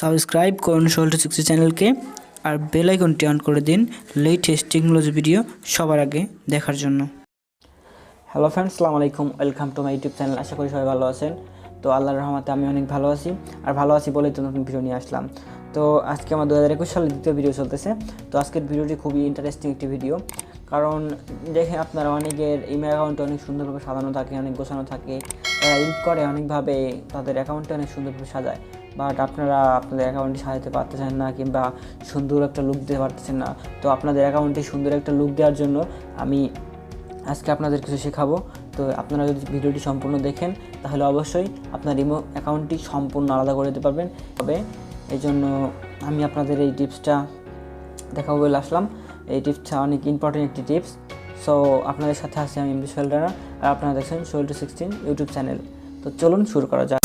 Subscribe করুন সোল260 চ্যানেলকে আর bell আইকনটি অন করে দিন লেটেস্ট টেকনোলজি ভিডিও সবার আগে দেখার জন্য। হ্যালো ফ্রেন্ডস, আসসালামু আলাইকুম, welcome to my YouTube channel. আশা করি সবাই ভালো আছেন। তো আল্লাহর রহমতে আমি অনেক ভালো আছি, আর ভালো আছি বলেই তো নতুন ভিডিও নিয়ে আসলাম। তো আজকে আমার 2021 সালের দ্বিতীয় ভিডিও চলতেছে। তো আজকের ভিডিওটি খুবই ইন্টারেস্টিং একটি ভিডিও, কারণ দেখেন আপনারা অনেকের ইমেল অ্যাকাউন্টে অনেক সুন্দরভাবে সাজানো থাকে, অনেক গোছানো থাকে, তারা এডিট করে অনেকভাবে তাদের অ্যাকাউন্টে অনেক সুন্দরভাবে সাজায়, বাট আপনারা আপনাদের অ্যাকাউন্টটি সাজাতে পারতেছেন না কিংবা সুন্দর একটা লুক দিতে পারতেছেন না। তো আপনাদের অ্যাকাউন্টে সুন্দর একটা লুক দেওয়ার জন্য আমি আজকে আপনাদের কিছু শেখাবো। তো আপনারা যদি ভিডিওটি সম্পূর্ণ দেখেন তাহলে অবশ্যই আপনার ইমো অ্যাকাউন্টটি সম্পূর্ণ আলাদা করে দিতে পারবেন। তবে এই জন্য আমি আপনাদের এই টিপসটা দেখাবো বলে আসলাম। এই টিপসটা অনেক ইম্পর্টেন্ট একটি টিপস। সো আপনাদের সাথে আছি আমি এমডি সোহেল রানা, আর আপনারা দেখছেন সোহেল260 ইউটিউব চ্যানেল। তো চলুন শুরু করা যাক।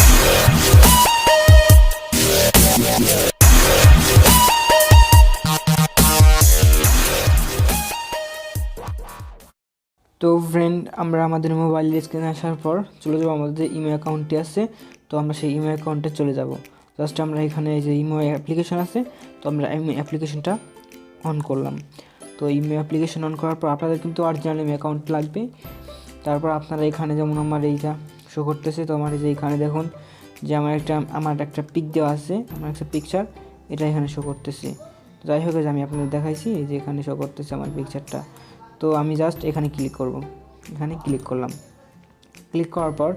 তো ফ্রেন্ড, আমরা আমাদের মোবাইল স্ক্রিনে আসার পর চলে যাবো আমাদের ইমেল অ্যাকাউন্টটি আছে। তো আমরা সেই ইমেল অ্যাকাউন্টে চলে যাব। জাস্ট আমরা এখানে এই যে ইমেল অ্যাপ্লিকেশন আছে, তো আমরা ইমেল অ্যাপ্লিকেশনটা অন করলাম। তো ইমেল অ্যাপ্লিকেশন অন করার পর আপনাদের কিন্তু অরিজিনাল ইমেল অ্যাকাউন্ট লাগবে। তারপর আপনারা এখানে যেমন আমার এইটা শো করতেছে, তো আমার এই যে এখানে দেখুন যে আমার একটা পিক দেওয়া আছে, আমার একটা পিকচার, এটা এখানে শো করতেছে। তো যাই হোক, আমি আপনাদের দেখাইছি এই যে এখানে শো করতেছে আমার পিকচারটা। তো আমি জাস্ট এখানে ক্লিক করব, এখানে ক্লিক করলাম। ক্লিক করার পর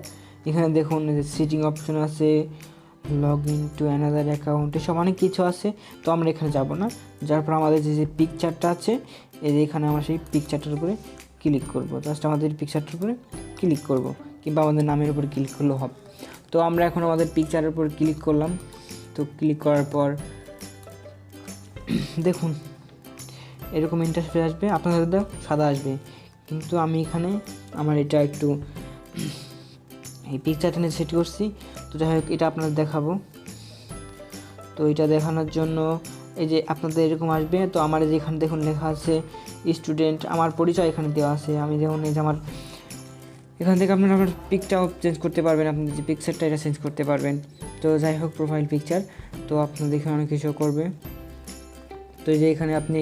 এখানে দেখুন যে সিটিং অপশন আছে, log in to another account, এসব অনেক কিছু আছে। তো আমরা এখানে যাব না, যার পর আমাদের যে পিকচারটা আছে, এই যে এখানে আমরা সেই পিকচারটার উপরে ক্লিক করব। জাস্ট আমাদের পিকচারটার উপরে ক্লিক করব, কিংবা আমাদের নামের উপরে ক্লিক করলেও হবে। তো আমরা এখন আমাদের পিকচারের উপর ক্লিক করলাম। তো ক্লিক করার পর দেখুন এরকম ইন্টারফেস আসবে, আপনাদের সাদা আসবে, কিন্তু আমি এখানে আমার এটা একটু এই পিকচারটা নিয়ে সেট করছি। তো যাই হোক, এটা আপনাদের দেখাবো। তো এটা দেখানোর জন্য এই যে আপনাদের এরকম আসবে। তো আমার এই যে এখানে দেখুন লেখা আছে স্টুডেন্ট, আমার পরিচয় এখানে দেওয়া আছে। আমি যেমন এই যে আমার এখান থেকে আপনারা আপনার পিকটাও চেঞ্জ করতে পারবেন, আপনাদের যে পিকচারটা এটা চেঞ্জ করতে পারবেন। তো যাই হোক, প্রোফাইল পিকচার, তো আপনাদের এখানে অনেক কিছু করবে। তো এই যে এখানে আপনি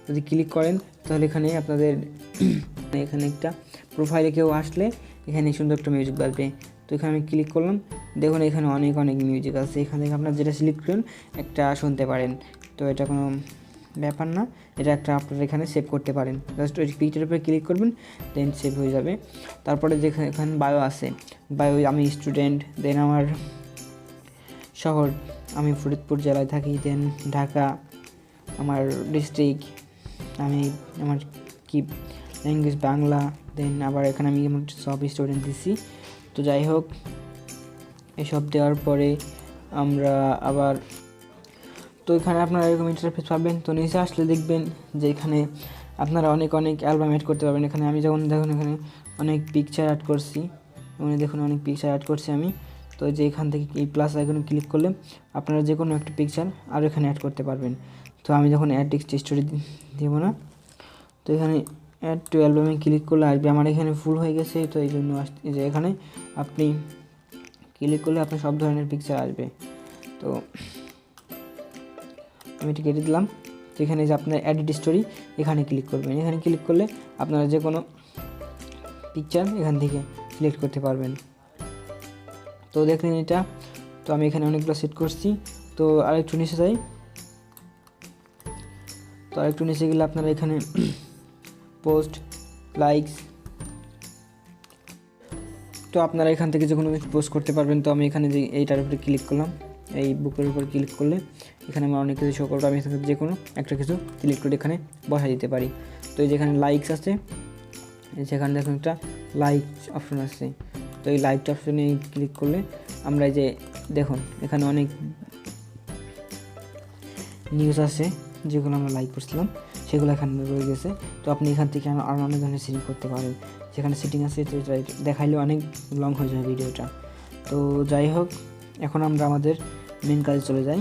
যদি ক্লিক করেন তাহলে এখানে আপনাদের এখানে একটা প্রোফাইলে কেউ আসলে এখানে সুন্দর একটা মিউজিক বাজবে। তো এখানে আমি ক্লিক করলাম, দেখুন এখানে অনেক মিউজিক আছে। এখান থেকে আপনার যেটা সিলেক্ট করেন একটা শুনতে পারেন। তো এটা কোনো ব্যাপার না, এটা একটা আপনারা এখানে সেভ করতে পারেন। জাস্ট ওই পিকচারের উপরে ক্লিক করবেন, দেন সেভ হয়ে যাবে। তারপরে যেখানে এখানে বায়ো আছে, বায়ো আমি স্টুডেন্ট, দেন আমার শহর, আমি ফরিদপুর জেলায় থাকি, দেন ঢাকা আমার ডিস্ট্রিক্ট, আমার কি ল্যাঙ্গুয়েজ বাংলা, দেন আবার এখানে আমি সব স্টুডেন্ট দিছি। তো যাই হোক, এসব দেওয়ার পরে আমরা আবার তো এখানে আপনারা এরকম ইন্টারফেস পাবেন। তো নিচে আসলে দেখবেন যে এখানে আপনারা অনেক অ্যালবাম অ্যাড করতে পারবেন। এখানে আমি যেমন দেখুন এখানে অনেক পিকচার অ্যাড করছি, এখানে দেখুন অনেক পিকচার অ্যাড করছি আমি। তো যে এখান থেকে এই প্লাস আইকনে ক্লিক করলে আপনারা যে কোনো একটা পিকচার আরও এখানে অ্যাড করতে পারবেন। তো আমি যখন অ্যাড টেক্সট স্টোরি দেবো না, তো এখানে অ্যাড টু অ্যালবামে ক্লিক করলে আসবে। আমার এখানে ফুল হয়ে গেছে, তো এই জন্য যে এখানে আপনি ক্লিক করলে আপনার সব ধরনের পিকচার আসবে। তো আমি এটা কেটে দিলাম। তো এখানে যে আপনার এডিট স্টোরি, এখানে ক্লিক করবেন। এখানে ক্লিক করলে আপনারা যে কোনো পিকচার এখান থেকে সিলেক্ট করতে পারবেন। তো দেখলেন এটা। তো আমি এখানে অনেকগুলো সেট করছি। তো আরেকটু নিচে যাই। তো আরেকটু নিচে গেলে আপনারা এখানে পোস্ট, লাইকস, তো আপনারা এখান থেকে যে কোনো পোস্ট করতে পারবেন। তো আমি এখানে যে এইটার উপরে ক্লিক করলাম, এই বুকের উপর ক্লিক করলে এখানে আমার অনেক কিছু শো করবে। আমি এখানে যে কোনো একটা কিছু সিলেক্ট করে এখানে বসাই দিতে পারি। তো এই যেখানে লাইকস আছে, সেখানে দেখুন একটা লাইক অপশন আছে। তো এই লাইক অপশনে ক্লিক করলে আমরা এই যে দেখুন এখানে অনেক নিউজ আছে যেগুলো আমরা লাইক করছিলাম, সেগুলো এখানে রয়ে গেছে। তো আপনি এখান থেকে আরও অনেক ধরনের সেটিং করতে পারেন। যেখানে সেটিং আছে তো দেখাইলেও অনেক লং হয়ে যাবে ভিডিওটা। তো যাই হোক, এখন আমরা আমাদের মেন কাজে চলে যাই।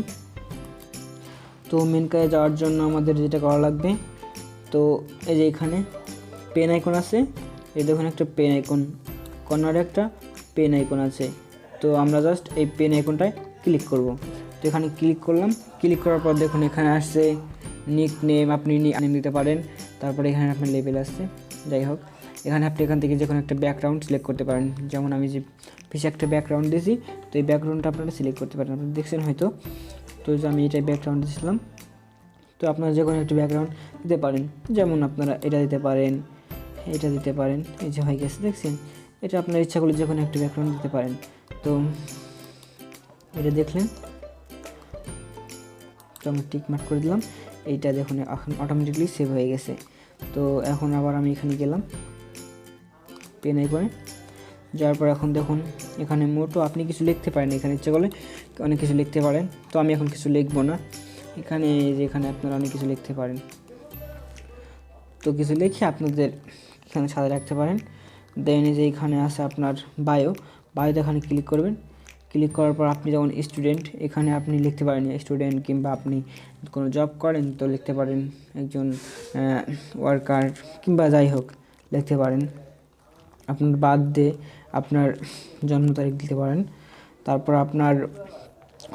তো মেন কাজে যাওয়ার জন্য আমাদের যেটা করা লাগবে, তো এই যে এখানে পেন আইকন আছে, এই দেখুন একটা পেন আইকন, কর্নারে একটা পেন আইকন আছে। তো আমরা জাস্ট এই পেন আইকনটায় ক্লিক করব। তো এখানে ক্লিক করলাম। ক্লিক করার পর দেখুন এখানে আসছে নিক নেম, আপনি নেম দিতে পারেন। তারপরে এখানে আপনার লেভেল আসছে। যাই হোক, এখানে আপনি এখান থেকে যে কোনো একটা ব্যাকগ্রাউন্ড সিলেক্ট করতে পারেন। যেমন আমি যে পিছিয়ে একটা ব্যাকগ্রাউন্ড দিয়েছি, তো এই ব্যাকগ্রাউন্ডটা আপনারা সিলেক্ট করতে পারেন। আপনারা দেখছেন হয়তো। তো যে আমি এটাই ব্যাকগ্রাউন্ড দিয়েছিলাম। তো আপনারা যে কোনো একটা ব্যাকগ্রাউন্ড দিতে পারেন। যেমন আপনারা এটা দিতে পারেন, এটা দিতে পারেন। এই যে হয়ে গেছে, দেখছেন? এটা আপনার ইচ্ছা করলে যে কোনো একটা ব্যাকগ্রাউন্ড দিতে পারেন। তো এটা দেখলেন, তো আমি টিক মার্ক করে দিলাম। এইটা দেখুন এখন অটোমেটিকলি সেভ হয়ে গেছে। তো এখন আবার আমি এখানে গেলাম পেন আইকনে, যাওয়ার পর এখন দেখুন এখানে মোটো আপনি কিছু লিখতে পারেন। এখানে ইচ্ছা করলে অনেক কিছু লিখতে পারেন। তো আমি এখন কিছু লিখবো না। এখানে যেখানে আপনারা অনেক কিছু লিখতে পারেন, তো কিছু লিখে আপনাদের এখানে সাজিয়ে রাখতে পারেন। দেন যে এখানে আছে আপনার বায়োতে এখানে ক্লিক করবেন। ক্লিক করার পর আপনি যখন স্টুডেন্ট, এখানে আপনি লিখতে পারেন স্টুডেন্ট, কিংবা আপনি কোনো জব করেন তো লিখতে পারেন একজন ওয়ার্কার, কিংবা যাই হোক লিখতে পারেন। আপনার বার্থডে, আপনার জন্ম তারিখ দিতে পারেন। তারপর আপনার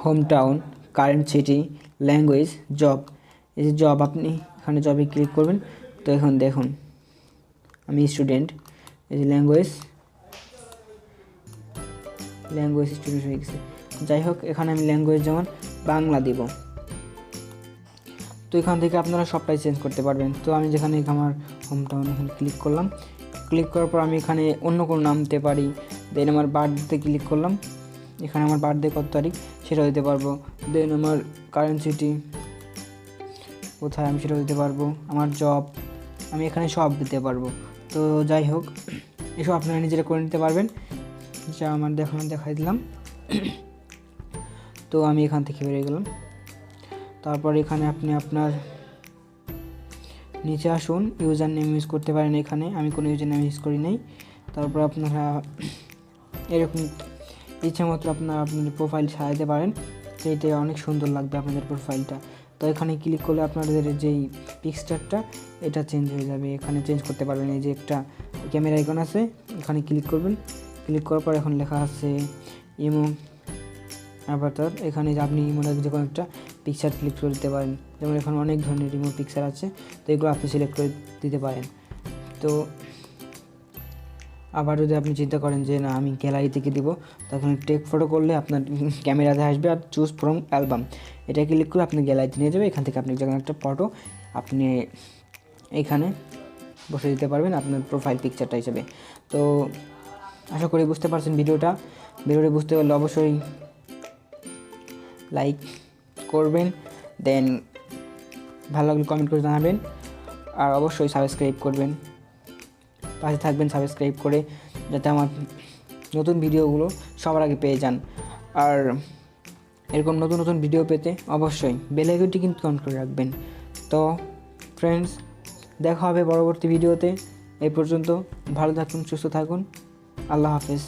home town, current city, language, job. এই যে জব, আপনি এখানে জবে ক্লিক করবেন। তো এখন দেখুন আমি স্টুডেন্ট, এই যে ল্যাঙ্গুয়েজ স্টুডেন্ট হয়ে গেছে। যাই হোক, এখানে আমি ল্যাঙ্গুয়েজ যেমন বাংলা দিব। তো এখান থেকে আপনারা সবটাই চেঞ্জ করতে পারবেন। তো আমি যেখানে আমার হোম টাউন এখানে ক্লিক করলাম। ক্লিক করার পর আমি এখানে অন্য কোনো নাম দিতে পারি। দেন আমার বার্থডেতে ক্লিক করলাম। এখানে আমার বার্থডে কত তারিখ সেটাও দিতে পারবো। দেন আমার কারেন্ট সিটি কোথায় আমি সেটাও দিতে পারবো। আমার জব আমি এখানে সব দিতে পারবো। তো যাই হোক, এসব আপনারা নিজেরা করে নিতে পারবেন। যা আমার দেখাই দিলাম। তো আমি এখান থেকে বেরিয়ে গেলাম। তারপর এখানে আপনি আপনার নিচে আসুন, ইউজার নেম ইউজ করতে পারেন। এখানে আমি কোনো ইউজার নেম ইউজ করি নাই। তারপর আপনারা এরকম ইচ্ছা মতো আপনাদের প্রোফাইল সাজাতে পারেন। তো এটা অনেক সুন্দর লাগবে আপনাদের প্রোফাইলটা। তো এখানে ক্লিক করলে আপনাদের যেই পিকচারটা এটা চেঞ্জ হয়ে যাবে। এখানে চেঞ্জ করতে পারবেন। এই যে একটা ক্যামেরা আইকন আছে, এখানে ক্লিক করবেন। ক্লিক করার পর এখন লেখা আছে ইমো অ্যাভাটার। এখানে আপনি মনে হয় যে কোনো একটা পিকচার সিলেক্ট করে দিতে পারেন। যেমন এখানে অনেক ধরনের ইমো পিকচার আছে, তো এগুলো আপনি সিলেক্ট করে দিতে পারেন। তো আবার যদি আপনি চিন্তা করেন যে না আমি গ্যালারি থেকে দিব, তখন টেক ফটো করলে আপনার ক্যামেরাতে আসবে আর চুজ ফ্রম অ্যালবাম, এটা ক্লিক করে আপনি গ্যালারিতে নিয়ে যাবে। এখান থেকে আপনি যখন একটা ফটো আপনি এইখানে বসে দিতে পারবেন আপনার প্রোফাইল পিকচারটা হিসেবে। তো আশা করি বুঝতে পারছেন ভিডিওটা বুঝতে পারলে অবশ্যই লাইক করবেন, দেন ভালো লাগলে কমেন্ট করে জানাবেন, আর অবশ্যই সাবস্ক্রাইব করবেন। পাশে থাকবেন সাবস্ক্রাইব করে, যাতে আমার নতুন ভিডিওগুলো সবার আগে পেয়ে যান। আর এরকম নতুন নতুন ভিডিও পেতে অবশ্যই বেল আইকনটি কিন্তু অন করে রাখবেন। তো ফ্রেন্ডস, দেখা হবে পরবর্তী ভিডিওতে। এই পর্যন্ত ভালো থাকুন, সুস্থ থাকুন। আল্লাহ হাফেজ।